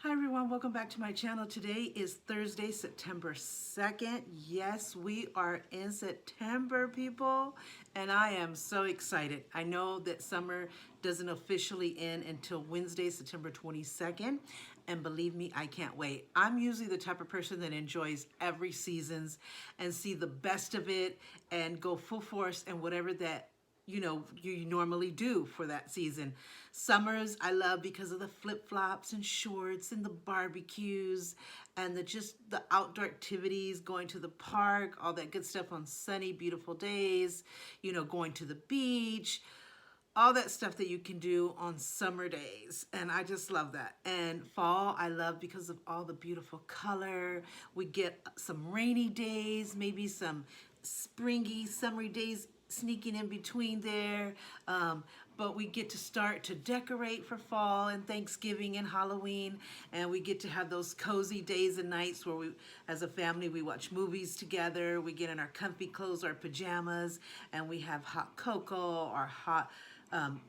Hi everyone, welcome back to my channel. Today is Thursday, September 2nd. Yes, we are in September, people, and I am so excited. I know that summer doesn't officially end until Wednesday, September 22nd, and believe me, I can't wait. I'm usually the type of person that enjoys every seasons and see the best of it and go full force and whatever that you normally do for that season. Summers I love because of the flip-flops and shorts and the barbecues and the outdoor activities, going to the park, all that good stuff on sunny, beautiful days, going to the beach, all that stuff that you can do on summer days. And I just love that. And fall I love because of all the beautiful color. We get some rainy days, maybe some springy, summery days sneaking in between there. But we get to start to decorate for fall and Thanksgiving and Halloween, and we get to have those cozy days and nights where we, as a family, we watch movies together, we get in our comfy clothes, our pajamas, and we have hot cocoa or hot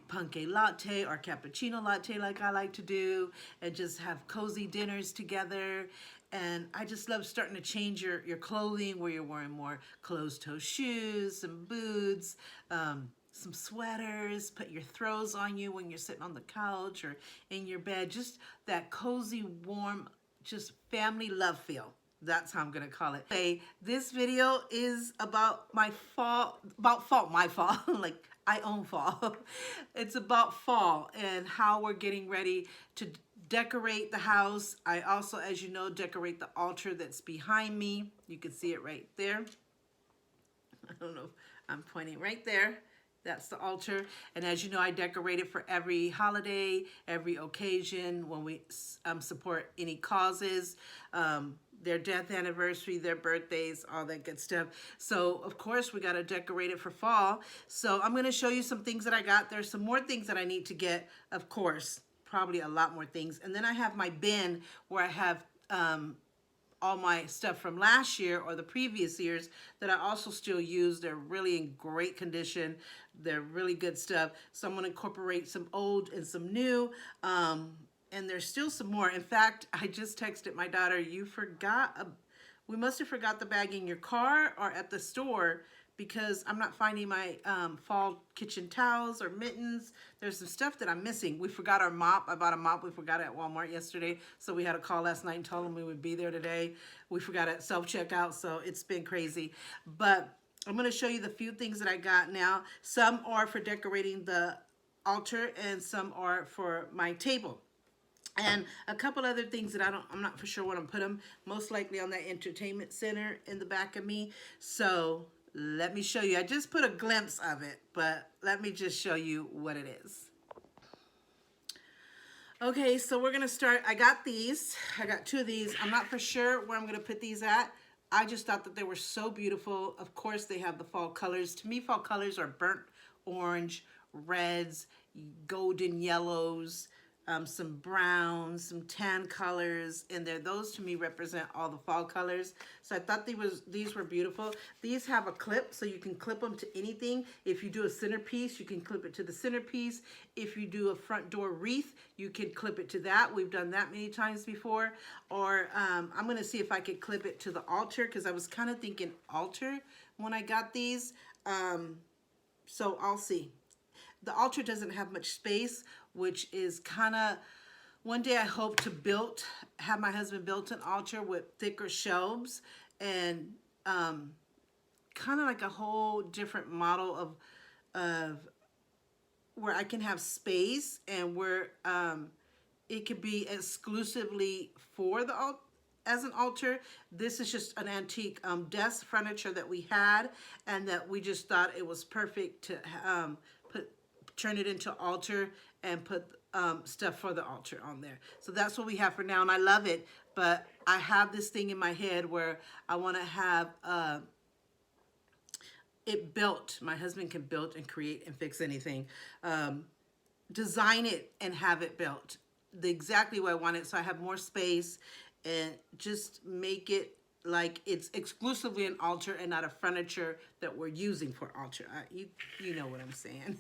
pumpkin latte or cappuccino latte like I like to do, and just have cozy dinners together. And I just love starting to change your clothing, where you're wearing more closed-toe shoes, some boots, some sweaters, put your throws on you when you're sitting on the couch or in your bed. Just that cozy, warm, just family love feel. That's how I'm gonna call it. Okay, this video is about my fall, my fall. Like, I own fall. It's about fall and how we're getting ready to decorate the house. I also, as you know, decorate the altar that's behind me. You can see it right there. I don't know if I'm pointing right there. That's the altar. And as you know, I decorate it for every holiday, every occasion, when we support any causes, their death anniversary, their birthdays, all that good stuff. So of course we got to decorate it for fall. So I'm going to show you some things that I got. There's some more things that I need to get, of course, probably a lot more things. And then I have my bin where I have all my stuff from last year or the previous years that I also still use. They're really in great condition. They're really good stuff. So I'm going to incorporate some old and some new. And there's still some more. In fact, I just texted my daughter, we must have forgot the bag in your car or at the store, because I'm not finding my fall kitchen towels or mittens. There's some stuff that I'm missing. We forgot our mop. I bought a mop. We forgot it at Walmart yesterday. So we had a call last night and told them we would be there today. We forgot it at self-checkout, so it's been crazy. But I'm going to show you the few things that I got now. Some are for decorating the altar and some are for my table. And a couple other things that I'm not for sure what I'm put them. Most likely on that entertainment center in the back of me. So let me show you. I just put a glimpse of it, but let me just show you what it is. Okay, so we're gonna start. I got these. I got two of these. I'm not for sure where I'm gonna put these at. I just thought that they were so beautiful. Of course, they have the fall colors. To me, fall colors are burnt orange, reds, golden yellows, some browns, some tan colors in there. Those to me represent all the fall colors. So I thought these were beautiful. These have a clip, so you can clip them to anything. If you do a centerpiece, you can clip it to the centerpiece. If you do a front door wreath, you can clip it to that. We've done that many times before. Or I'm gonna see if I could clip it to the altar, because I was kind of thinking altar when I got these. So I'll see. The altar doesn't have much space, which is kind of, one day I hope to have my husband build an altar with thicker shelves and kind of like a whole different model of where I can have space and where it could be exclusively for the altar. As an altar, this is just an antique desk furniture that we had, and that we just thought it was perfect to turn it into altar and put stuff for the altar on there. So that's what we have for now, and I love it. But I have this thing in my head where I want to have it built. My husband can build and create and fix anything. Design it and have it built exactly what I want it, so I have more space, and just make it like it's exclusively an altar and not a furniture that we're using for altar. You know what I'm saying.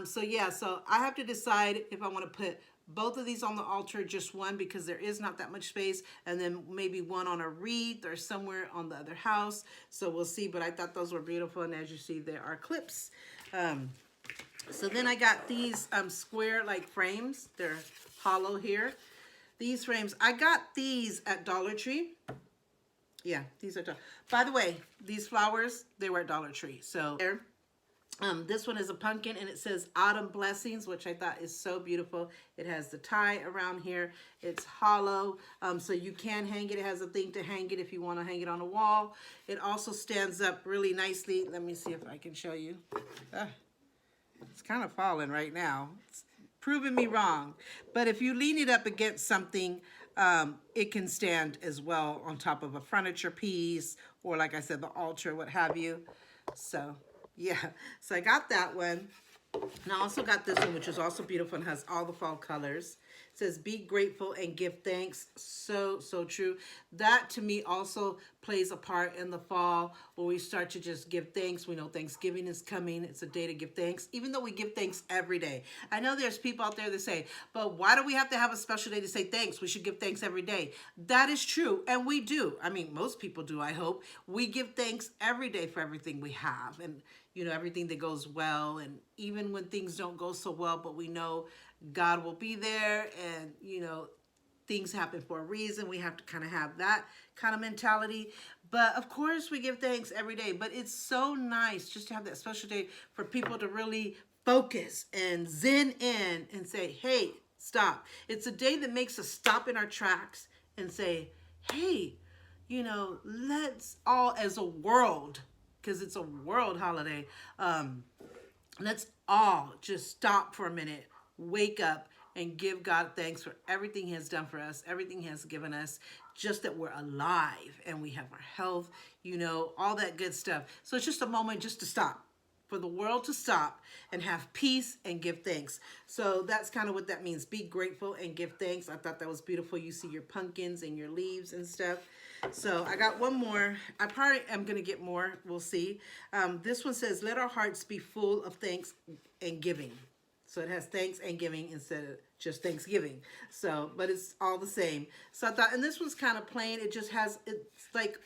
So yeah, so I have to decide if I want to put both of these on the altar, just one because there is not that much space, and then maybe one on a wreath or somewhere on the other house. So we'll see, but I thought those were beautiful, and as you see, there are clips. So then I got these square like frames. They're hollow here. These frames, I got these at Dollar Tree. Yeah, these are, by the way, these flowers, they were at Dollar Tree. So there. This one is a pumpkin, and it says Autumn Blessings, which I thought is so beautiful. It has the tie around here. It's hollow, so you can hang it. It has a thing to hang it if you want to hang it on a wall. It also stands up really nicely. Let me see if I can show you. It's kind of falling right now. It's proving me wrong. But if you lean it up against something, it can stand as well on top of a furniture piece, or like I said, the altar, what have you. So yeah, so I got that one. And I also got this one, which is also beautiful and has all the fall colors. It says, be grateful and give thanks. So, so true. That to me also plays a part in the fall where we start to just give thanks. We know Thanksgiving is coming. It's a day to give thanks, even though we give thanks every day. I know there's people out there that say, but why do we have to have a special day to say thanks? We should give thanks every day. That is true, and we do. I mean, most people do, I hope. We give thanks every day for everything we have, and you know, everything that goes well, and even when things don't go so well, but we know God will be there, and you know, things happen for a reason. We have to kind of have that kind of mentality. But of course we give thanks every day, but it's so nice just to have that special day for people to really focus and zen in and say, hey, stop. It's a day that makes us stop in our tracks and say, hey, you know, let's all as a world, because it's a world holiday, let's all just stop for a minute, wake up, and give God thanks for everything he has done for us, everything he has given us, just that we're alive and we have our health, you know, all that good stuff. So it's just a moment just to stop, for the world to stop and have peace and give thanks. So that's kind of what that means. Be grateful and give thanks. I thought that was beautiful. You see your pumpkins and your leaves and stuff. So I got one more. I probably am going to get more. We'll see. This one says, let our hearts be full of thanks and giving. So it has thanks and giving instead of just Thanksgiving. So, but it's all the same. So I thought, and this one's kind of plain. It just has, it's like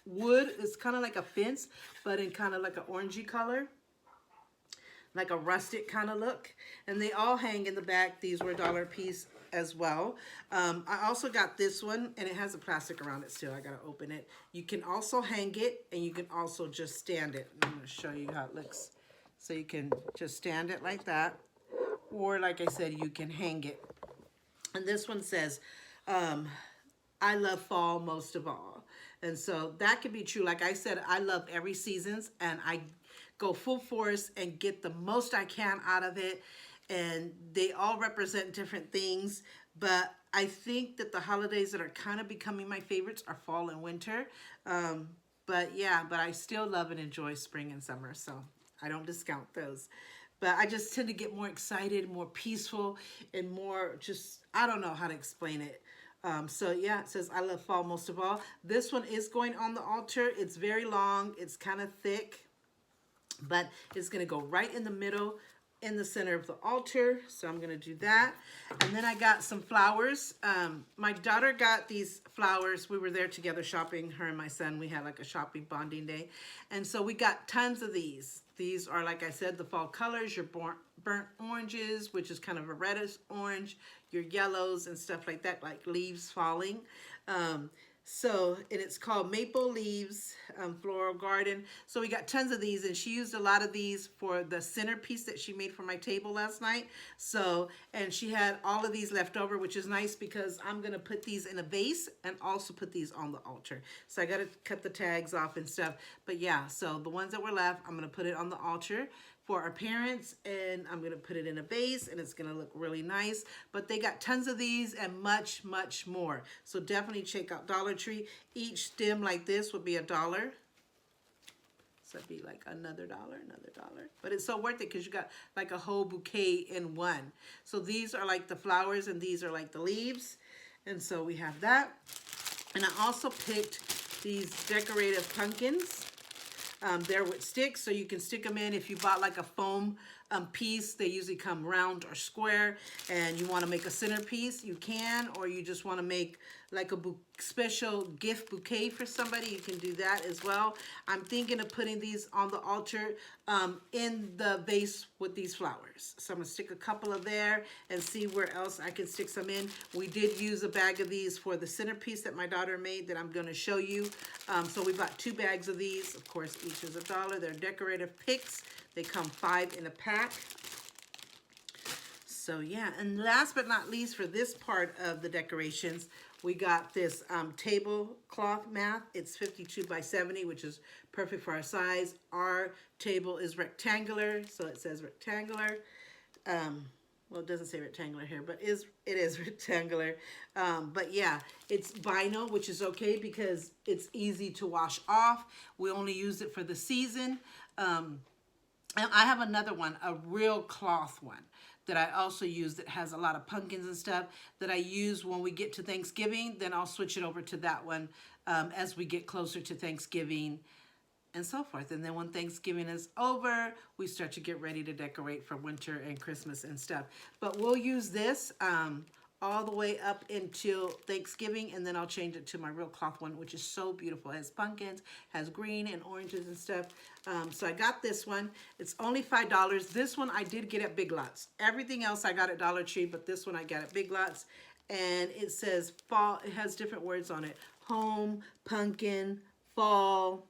wood. It's kind of like a fence, but in kind of like an orangey color, like a rustic kind of look. And they all hang in the back. These were $1 a piece as well. I also got this one, and it has a plastic around it still. I got to open it. You can also hang it, and you can also just stand it. I'm going to show you how it looks. So you can just stand it like that. Or like I said, you can hang it. And this one says, I love fall most of all. And so that could be true. Like I said, I love every seasons, and I go full force and get the most I can out of it. And they all represent different things. But I think that the holidays that are kind of becoming my favorites are fall and winter. But yeah, but I still love and enjoy spring and summer. So I don't discount those. But I just tend to get more excited, more peaceful, and more just, I don't know how to explain it. So yeah, it says, I love fall most of all. This one is going on the altar. It's very long. It's kind of thick, but it's going to go right in the middle, in the center of the altar. So I'm going to do that. And then I got some flowers. My daughter got these flowers. We were there together shopping, her and my son. We had like a shopping bonding day. And so we got tons of these. These are, like I said, the fall colors, your burnt oranges, which is kind of a reddish orange, your yellows and stuff like that, like leaves falling. And it's called Maple Leaves Floral Garden. So we got tons of these, and she used a lot of these for the centerpiece that she made for my table last night. So, and she had all of these left over, which is nice because I'm going to put these in a vase and also put these on the altar. So I got to cut the tags off and stuff. But yeah, so the ones that were left, I'm going to put it on the altar for our parents, and I'm going to put it in a vase, and it's going to look really nice. But they got tons of these and much, much more. So definitely check out Dollar Tree. Each stem like this would be $1. So it'd be like another dollar. But it's so worth it because you got like a whole bouquet in one. So these are like the flowers, and these are like the leaves. And so we have that. And I also picked these decorative pumpkins. They're with sticks, so you can stick them in if you bought like a foam piece. They usually come round or square, and you want to make a centerpiece, you can, or you just want to make like a special gift bouquet for somebody, you can do that as well. I'm thinking of putting these on the altar in the vase with these flowers. So I'm gonna stick a couple of there and see where else I can stick some in. We did use a bag of these for the centerpiece that my daughter made that I'm gonna show you. So we bought 2 bags of these. Of course, each is $1. They're decorative picks. They come 5 in a pack. So yeah, and last but not least for this part of the decorations, we got this tablecloth mat. It's 52 by 70, which is perfect for our size. Our table is rectangular, so it says rectangular. Well, it doesn't say rectangular here, but it is rectangular. But yeah, it's vinyl, which is okay because it's easy to wash off. We only use it for the season. And I have another one, a real cloth one that I also use that has a lot of pumpkins and stuff that I use when we get to Thanksgiving. Then I'll switch it over to that one as we get closer to Thanksgiving and so forth. And then when Thanksgiving is over, we start to get ready to decorate for winter and Christmas and stuff. But we'll use this all the way up until Thanksgiving, and then I'll change it to my real cloth one, which is so beautiful. It has pumpkins, has green and oranges and stuff. So I got this one. It's only $5. This one I did get at Big Lots. Everything else I got at Dollar Tree, but this one I got at Big Lots. And it says fall. It has different words on it. Home, pumpkin, fall,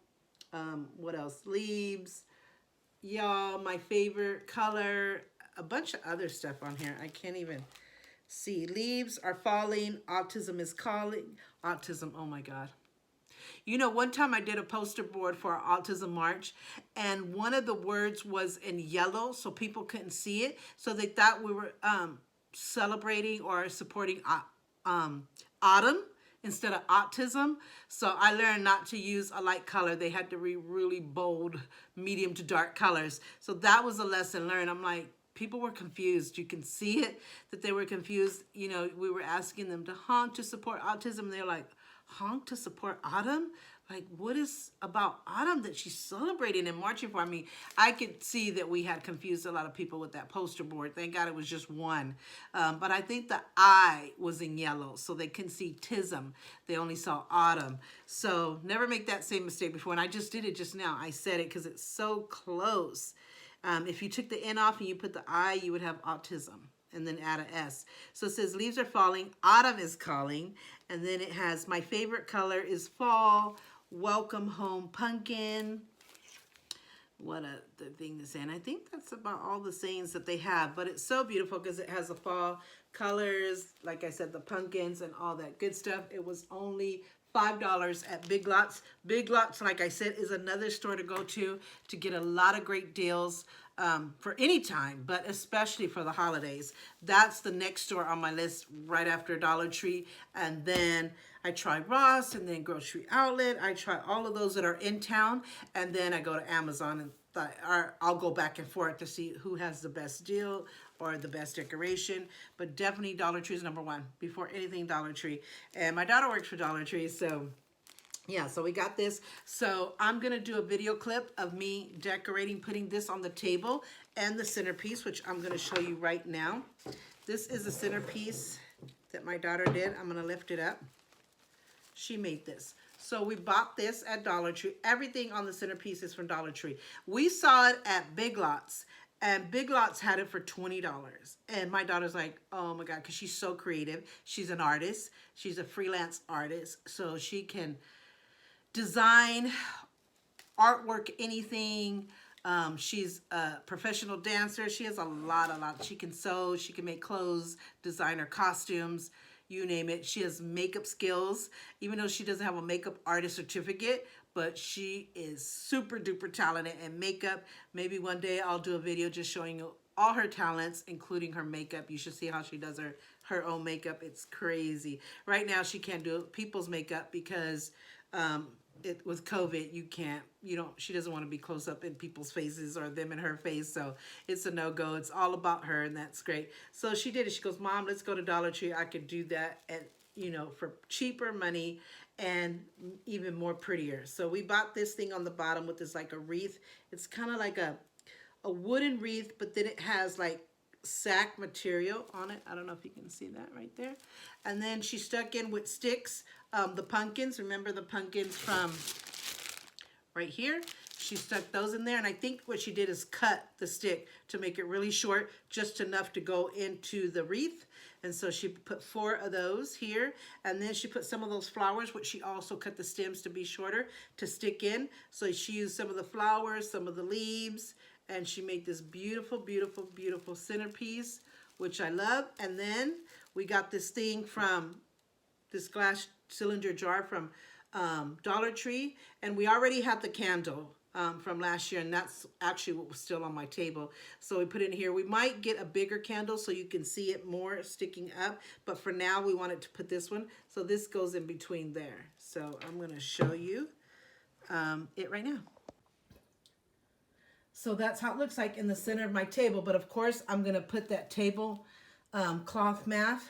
what else? Leaves, y'all, my favorite color, a bunch of other stuff on here. I can't even see. Leaves are falling. Autism is calling. Autism, oh my God. You know, one time I did a poster board for our autism march, and one of the words was in yellow, so people couldn't see it. So they thought we were celebrating or supporting autumn instead of autism. So I learned not to use a light color. They had to be really bold, medium to dark colors. So that was a lesson learned. I'm like, people were confused. You can see it, that they were confused. You know, we were asking them to honk to support autism. They're like, honk to support autumn? Like, what is about autumn that she's celebrating and marching for? I mean, I could see that we had confused a lot of people with that poster board. Thank God it was just one. But I think the I was in yellow, so they couldn't see tism. They only saw autumn. So never make that same mistake before. And I just did it just now. I said it because it's so close. If you took the N off and you put the I, you would have autism, and then add an S. So it says leaves are falling, autumn is calling, and then it has my favorite color is fall, welcome home pumpkin. What a thing to say. And I think that's about all the sayings that they have, but it's so beautiful because it has the fall colors, like I said, the pumpkins and all that good stuff. It was only $5 at Big Lots. Big Lots, like I said, is another store to go to get a lot of great deals for any time, but especially for the holidays. That's the next store on my list right after Dollar Tree. And then I try Ross and then Grocery Outlet. I try all of those that are in town. And then I go to Amazon and I'll go back and forth to see who has the best deal or the best decoration. But definitely Dollar Tree is number one. Before anything, Dollar Tree. And my daughter works for Dollar Tree, so yeah, so we got this. So I'm gonna do a video clip of me decorating, putting this on the table and the centerpiece, which I'm gonna show you right now. This is a centerpiece that my daughter did. I'm gonna lift it up. She made this. So we bought this at Dollar Tree. Everything on the centerpiece is from Dollar Tree. We saw it at Big Lots, and Big Lots had it for $20. And my daughter's like, oh my God, because she's so creative. She's an artist. She's a freelance artist. So she can design, artwork, anything. She's a professional dancer. She has a lot. She can sew, she can make clothes, designer costumes, you name it. She has makeup skills, even though she doesn't have a makeup artist certificate, but she is super duper talented in makeup. Maybe one day I'll do a video just showing you all her talents, including her makeup. You should see how she does her own makeup. It's crazy. Right now she can't do people's makeup because with COVID, she doesn't want to be close up in people's faces or them in her face. So it's a no-go. It's all about her, and that's great. So she did it. She goes, Mom, let's go to Dollar Tree. I could do that at, for cheaper money and even more prettier. So we bought this thing on the bottom with this like a wreath. It's kind of like a a wooden wreath, but then it has like sack material on it. I don't know if you can see that right there. And then she stuck in with sticks, the pumpkins. Remember the pumpkins from right here? She stuck those in there, and I think what she did is cut the stick to make it really short, just enough to go into the wreath. And so she put 4 of those here, and then she put some of those flowers, which she also cut the stems to be shorter, to stick in. So she used some of the flowers, some of the leaves, and she made this beautiful, beautiful, beautiful centerpiece, which I love. And then we got this thing from this glass cylinder jar from Dollar Tree, and we already had the candle from last year, and that's actually what was still on my table. So we put it in here. We might get a bigger candle so you can see it more sticking up, but for now we wanted to put this one. So this goes in between there. So I'm going to show you it right now. So that's how it looks like in the center of my table, but of course I'm going to put that table cloth mat,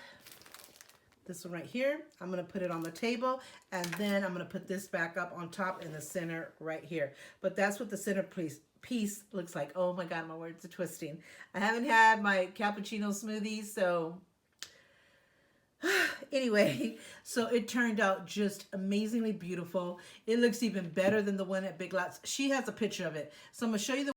this one right here, I'm going to put it on the table, and then I'm going to put this back up on top in the center right here. But that's what the center piece looks like. Oh my God, my words are twisting. I haven't had my cappuccino smoothie, so anyway, so it turned out just amazingly beautiful. It looks even better than the one at Big Lots. She has a picture of it. So I'm going to show you the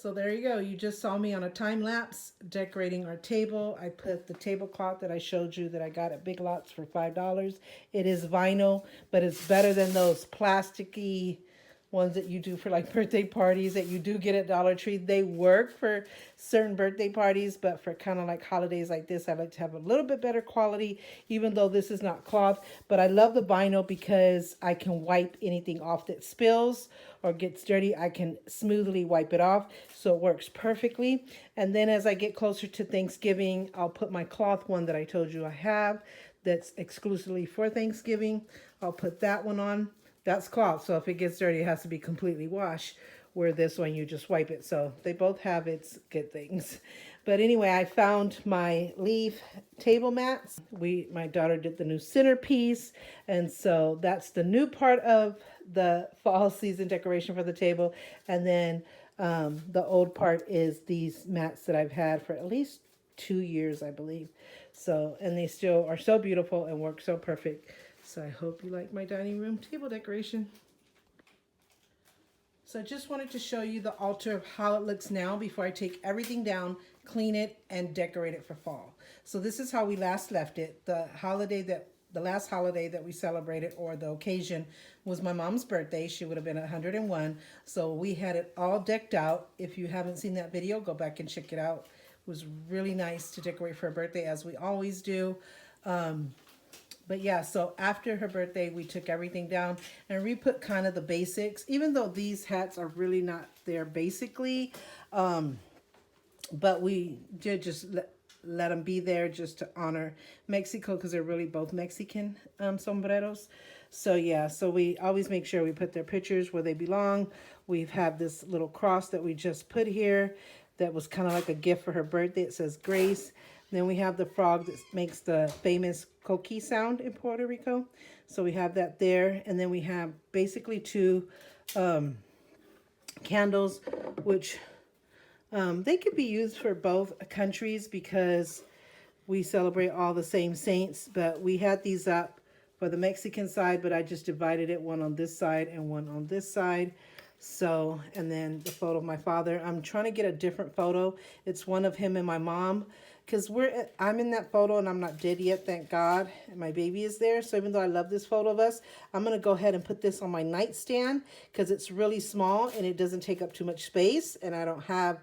So there you go. You just saw me on a time lapse decorating our table. I put the tablecloth that I showed you that I got at Big Lots for $5. It is vinyl, but it's better than those plasticky ones that you do for like birthday parties that you do get at Dollar Tree. They work for certain birthday parties, but for kind of like holidays like this, I like to have a little bit better quality, even though this is not cloth. But I love the vinyl because I can wipe anything off that spills or gets dirty. I can smoothly wipe it off, so it works perfectly. And then as I get closer to Thanksgiving, I'll put my cloth one that I told you I have that's exclusively for Thanksgiving. I'll put that one on. That's cloth, so if it gets dirty, it has to be completely washed, where this one, you just wipe it. So they both have its good things. But anyway, I found my leaf table mats. My daughter did the new centerpiece, and so that's the new part of the fall season decoration for the table. And then the old part is these mats that I've had for at least 2 years, I believe. So, and they still are so beautiful and work so perfect. So I hope you like my dining room table decoration. So I just wanted to show you the altar of how it looks now before I take everything down, clean it, and decorate it for fall. So this is how we last left it. The last holiday that we celebrated, or the occasion, was my mom's birthday. She would have been 101. So we had it all decked out. If you haven't seen that video, go back and check it out. It was really nice to decorate for her birthday, as we always do. But yeah, so after her birthday, we took everything down and re-put kind of the basics, even though these hats are really not there basically. But we did just let them be there just to honor Mexico, because they're really both Mexican sombreros. So yeah, so we always make sure we put their pictures where they belong. We've had this little cross that we just put here that was kind of like a gift for her birthday. It says Grace. Then we have the frog that makes the famous coqui sound in Puerto Rico. So we have that there. And then we have basically 2 candles, which they could be used for both countries because we celebrate all the same saints. But we had these up for the Mexican side, but I just divided it, one on this side and one on this side. So, and then the photo of my father. I'm trying to get a different photo. It's one of him and my mom, because I'm in that photo and I'm not dead yet, thank God. And my baby is there. So even though I love this photo of us, I'm going to go ahead and put this on my nightstand because it's really small and it doesn't take up too much space. And I don't have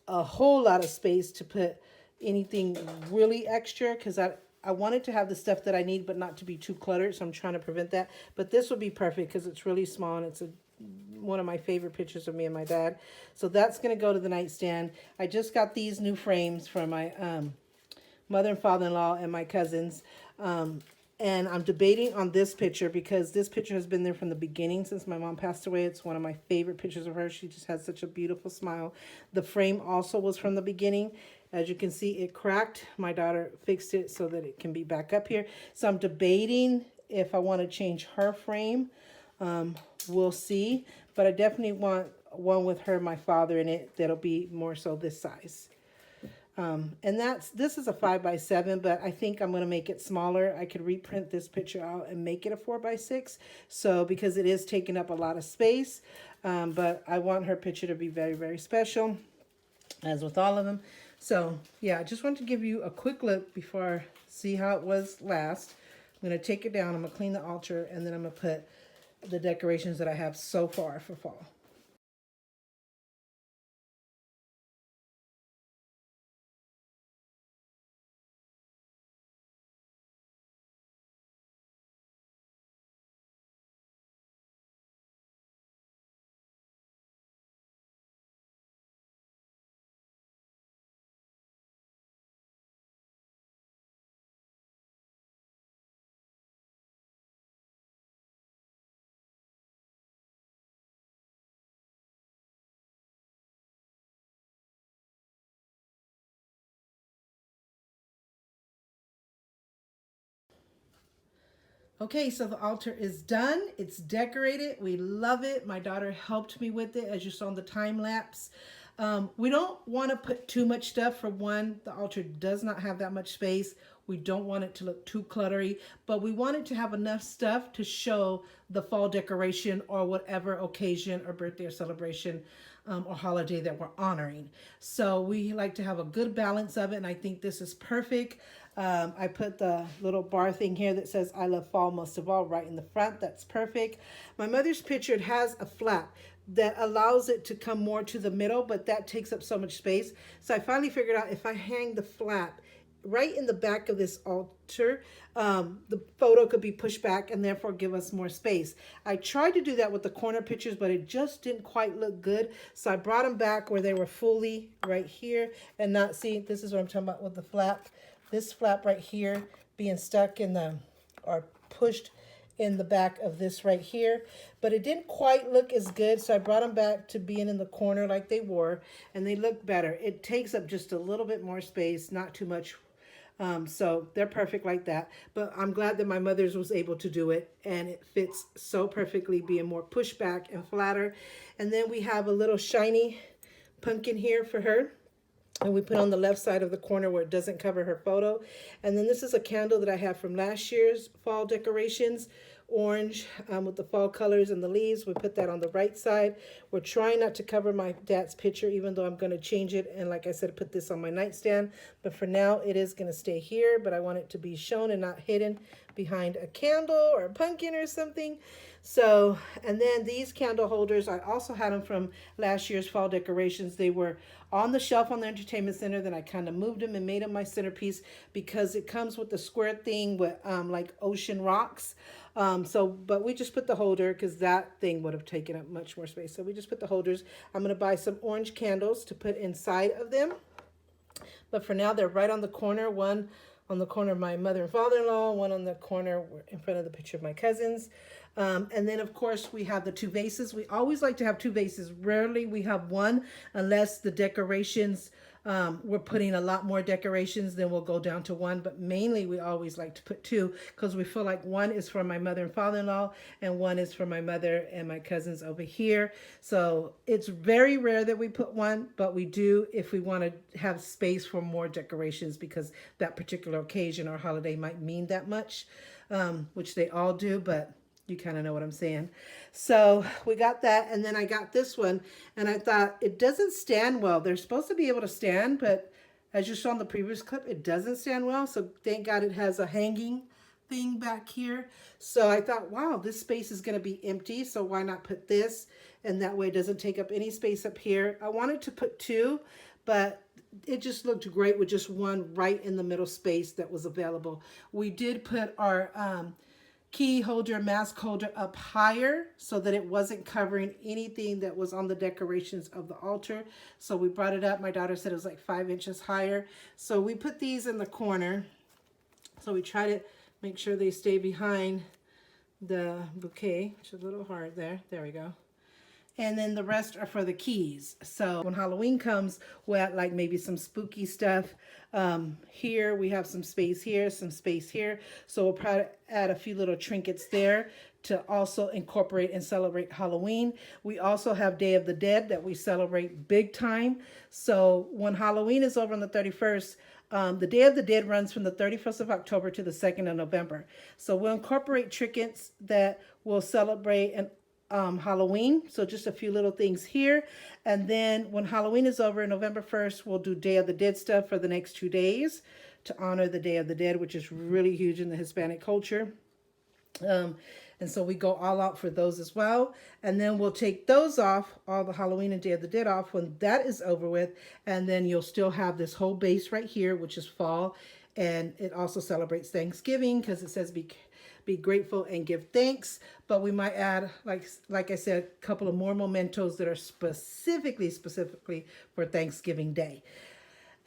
a whole lot of space to put anything really extra, because I wanted to have the stuff that I need, but not to be too cluttered. So I'm trying to prevent that. But this would be perfect because it's really small and it's a one of my favorite pictures of me and my dad. So that's going to go to the nightstand. I just got these new frames from my mother and father-in-law and my cousins. And I'm debating on this picture because this picture has been there from the beginning since my mom passed away. It's one of my favorite pictures of her. She just has such a beautiful smile. The frame also was from the beginning. As you can see, it cracked. My daughter fixed it so that it can be back up here. So I'm debating if I want to change her frame. We'll see. But I definitely want one with her, my father in it, that'll be more so this size. And this is a 5x7, but I think I'm going to make it smaller. I could reprint this picture out and make it a 4x6. So because it is taking up a lot of space, but I want her picture to be very, very special, as with all of them. So yeah, I just wanted to give you a quick look before I see how it was last. I'm going to take it down. I'm going to clean the altar, and then I'm going to put the decorations that I have so far for fall. Okay, so the altar is done. It's decorated. We love it. My daughter helped me with it, as you saw in the time lapse. We don't want to put too much stuff. For one, the altar does not have that much space. We don't want it to look too cluttery, but we want it to have enough stuff to show the fall decoration or whatever occasion or birthday or celebration or holiday that we're honoring. So we like to have a good balance of it, and I think this is perfect. I put the little bar thing here that says I love fall most of all right in the front. That's perfect. My mother's picture, it has a flap that allows it to come more to the middle, but that takes up so much space. So I finally figured out if I hang the flap right in the back of this altar, the photo could be pushed back and therefore give us more space. I tried to do that with the corner pictures, but it just didn't quite look good. So I brought them back where they were fully right here and not see. This is what I'm talking about with the flap. This flap right here being stuck in the, or pushed in the back of this right here, but it didn't quite look as good, so I brought them back to being in the corner like they were, and they look better. It takes up just a little bit more space, not too much, so they're perfect like that. But I'm glad that my mother's was able to do it, and it fits so perfectly, being more pushback and flatter. And then we have a little shiny pumpkin here for her. And we put on the left side of the corner where it doesn't cover her photo. And then this is a candle that I have from last year's fall decorations, orange with the fall colors and the leaves. We put that on the right side. We're trying not to cover my dad's picture, even though I'm going to change it. And like I said, put this on my nightstand. But for now, it is going to stay here. But I want it to be shown and not hidden behind a candle or a pumpkin or something. So, and then these candle holders, I also had them from last year's fall decorations. They were on the shelf on the entertainment center. Then I kind of moved them and made them my centerpiece because it comes with the square thing with like ocean rocks. But we just put the holder because that thing would have taken up much more space. So we just put the holders. I'm going to buy some orange candles to put inside of them. But for now, they're right on the corner. One on the corner of my mother and father-in-law, one on the corner in front of the picture of my cousins. And then, of course, we have the two vases. We always like to have two vases. Rarely we have one unless the decorations, we're putting a lot more decorations, then we'll go down to one. But mainly we always like to put two because we feel like one is for my mother and father-in-law and one is for my mother and my cousins over here. So it's very rare that we put one, but we do if we want to have space for more decorations because that particular occasion or holiday might mean that much, which they all do, but you kind of know what I'm saying. So we got that, and then I got this one, and I thought it doesn't stand well. They're supposed to be able to stand, but as you saw in the previous clip, it doesn't stand well. So thank God it has a hanging thing back here. So I thought, wow, this space is going to be empty, so why not put this? And that way it doesn't take up any space up here. I wanted to put two, but it just looked great with just one right in the middle space that was available. We did put our key holder, mask holder up higher so that it wasn't covering anything that was on the decorations of the altar. So we brought it up. My daughter said it was like 5 inches higher. So we put these in the corner. So we try to make sure they stay behind the bouquet, which is a little hard there. There we go. And then the rest are for the keys. So when Halloween comes, we'll add like maybe some spooky stuff. Here we have some space here, some space here. So we'll probably add a few little trinkets there to also incorporate and celebrate Halloween. We also have Day of the Dead that we celebrate big time. So when Halloween is over on the 31st, the Day of the Dead runs from the 31st of October to the 2nd of November. So we'll incorporate trinkets that will celebrate and Halloween. So just a few little things here. And then when Halloween is over, November 1st, we'll do Day of the Dead stuff for the next 2 days to honor the Day of the Dead, which is really huge in the Hispanic culture. And so we go all out for those as well. And then we'll take those off, all the Halloween and Day of the Dead off when that is over with. And then you'll still have this whole base right here, which is fall. And it also celebrates Thanksgiving because it says be grateful and give thanks. But we might add, like I said, a couple of more mementos that are specifically for Thanksgiving Day.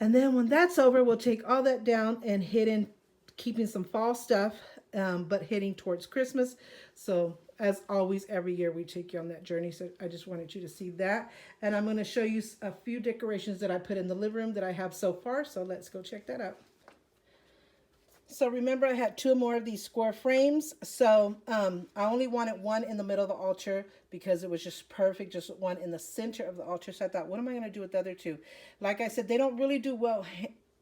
And then when that's over, we'll take all that down and hit in keeping some fall stuff, but heading towards Christmas. So as always, every year we take you on that journey. So I just wanted you to see that. And I'm going to show you a few decorations that I put in the living room that I have so far. So let's go check that out. So remember, I had 2 more of these square frames. So I only wanted one in the middle of the altar because it was just perfect, just one in the center of the altar. So I thought, what am I going to do with the other 2? Like I said, they don't really do well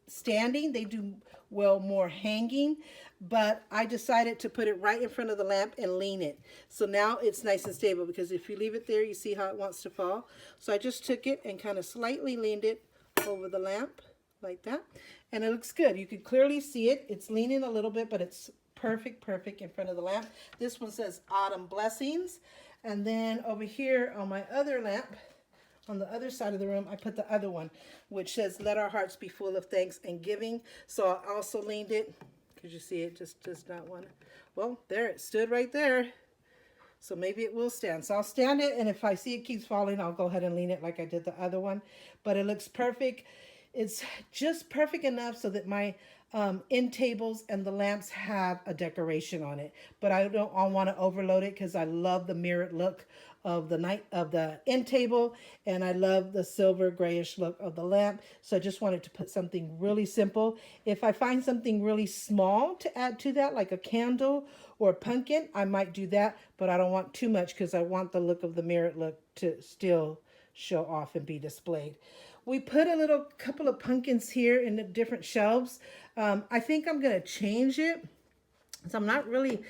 standing. They do well more hanging. But I decided to put it right in front of the lamp and lean it. So now it's nice and stable because if you leave it there, you see how it wants to fall. So I just took it and kind of slightly leaned it over the lamp like that. And it looks good. You can clearly see it. It's leaning a little bit, but it's perfect in front of the lamp. This one says Autumn Blessings. And then over here on my other lamp, on the other side of the room, I put the other one, which says Let Our Hearts Be Full of Thanks and Giving. So I also leaned it. Could you see it? Just does not want to. Well, there it stood right there. So maybe it will stand. So I'll stand it, and if I see it keeps falling, I'll go ahead and lean it like I did the other one. But it looks perfect. It's just perfect enough so that my end tables and the lamps have a decoration on it. But I want to overload it because I love the mirrored look of the end table, and I love the silver grayish look of the lamp. So I just wanted to put something really simple. If I find something really small to add to that, like a candle or a pumpkin, I might do that, but I don't want too much because I want the look of the mirrored look to still show off and be displayed. We put a couple of pumpkins here in the different shelves. I think I'm going to change it. So I'm not really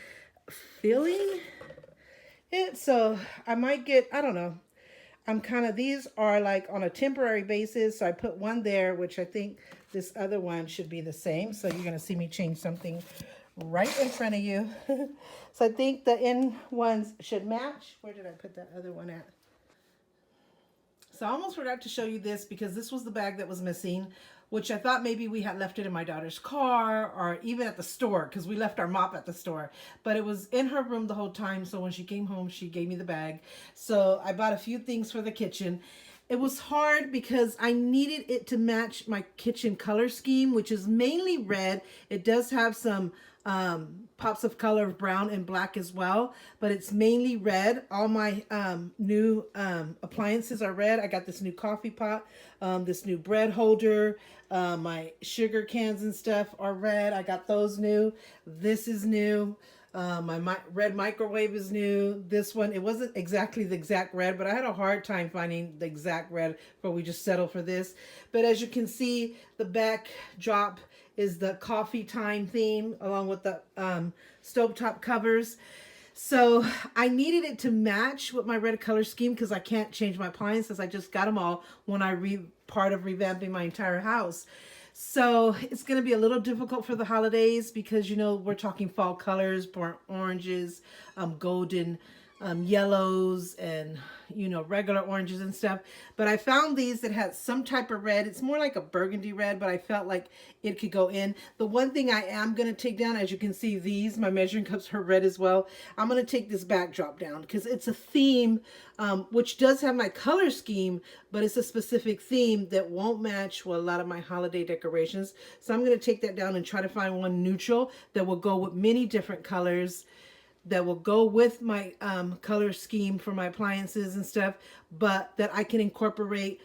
feeling it. So I might get, I don't know. These are like on a temporary basis. So I put one there, which I think this other one should be the same. So you're going to see me change something right in front of you. So I think the end ones should match. Where did I put that other one at? So I almost forgot to show you this because this was the bag that was missing, which I thought maybe we had left it in my daughter's car or even at the store because we left our mop at the store. But it was in her room the whole time, so when she came home, she gave me the bag. So I bought a few things for the kitchen. It was hard because I needed it to match my kitchen color scheme, which is mainly red. It does have some pops of color of brown and black as well, but it's mainly red. All my new appliances are red. I got this new coffee pot, this new bread holder, my sugar cans and stuff are red. I got those new. This is new. My red microwave is new. This one, it wasn't exactly the exact red, but I had a hard time finding the exact red, but we just settled for this. But as you can see, the backdrop is the coffee time theme along with the stovetop covers. So I needed it to match with my red color scheme because I can't change my appliances. I just got them all when I part of revamping my entire house. So it's going to be a little difficult for the holidays because, you know, we're talking fall colors, burnt oranges, golden yellows and, you know, regular oranges and stuff. But I found these that had some type of red. It's more like a burgundy red, but I felt like it could go in. The one thing I am going to take down, as you can see, these, my measuring cups are red as well. I'm going to take this backdrop down because it's a theme, which does have my color scheme, but it's a specific theme that won't match with a lot of my holiday decorations. So I'm going to take that down and try to find one neutral that will go with many different colors, that will go with my color scheme for my appliances and stuff, but that I can incorporate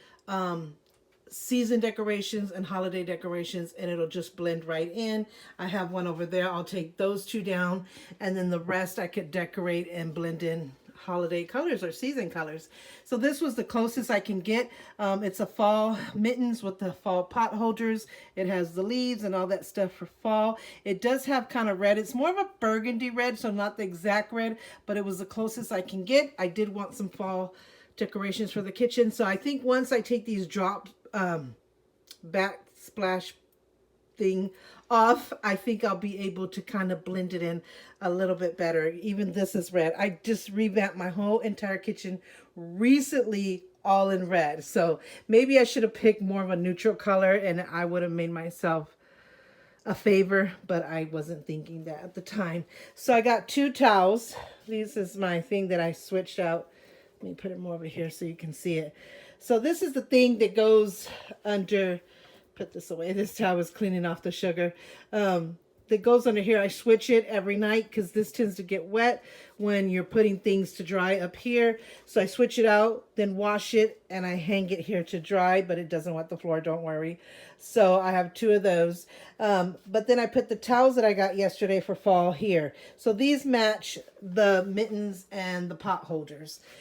season decorations and holiday decorations, and it'll just blend right in. I have one over there. I'll take those two down, and then the rest I could decorate and blend in holiday colors or season colors. So this was the closest I can get. It's a fall mittens with the fall pot holders. It has the leaves and all that stuff for fall. It does have kind of red. It's more of a burgundy red, so not the exact red, but it was the closest I can get. I did want some fall decorations for the kitchen. So I think once I take these drop backsplash thing off, I think I'll be able to kind of blend it in a little bit better. Even this is red. I just revamped my whole entire kitchen recently all in red. So maybe I should have picked more of a neutral color and I would have made myself a favor, but I wasn't thinking that at the time. So I got 2 towels. This is my thing that I switched out. Let me put it more over here so you can see it. So this is the thing that goes under, put this away. This towel is cleaning off the sugar. That goes under here. I switch it every night because this tends to get wet when you're putting things to dry up here. So I switch it out, then wash it, and I hang it here to dry, but it doesn't wet the floor, don't worry. So I have 2 of those. But then I put the towels that I got yesterday for fall here. So these match the mittens and the pot holders.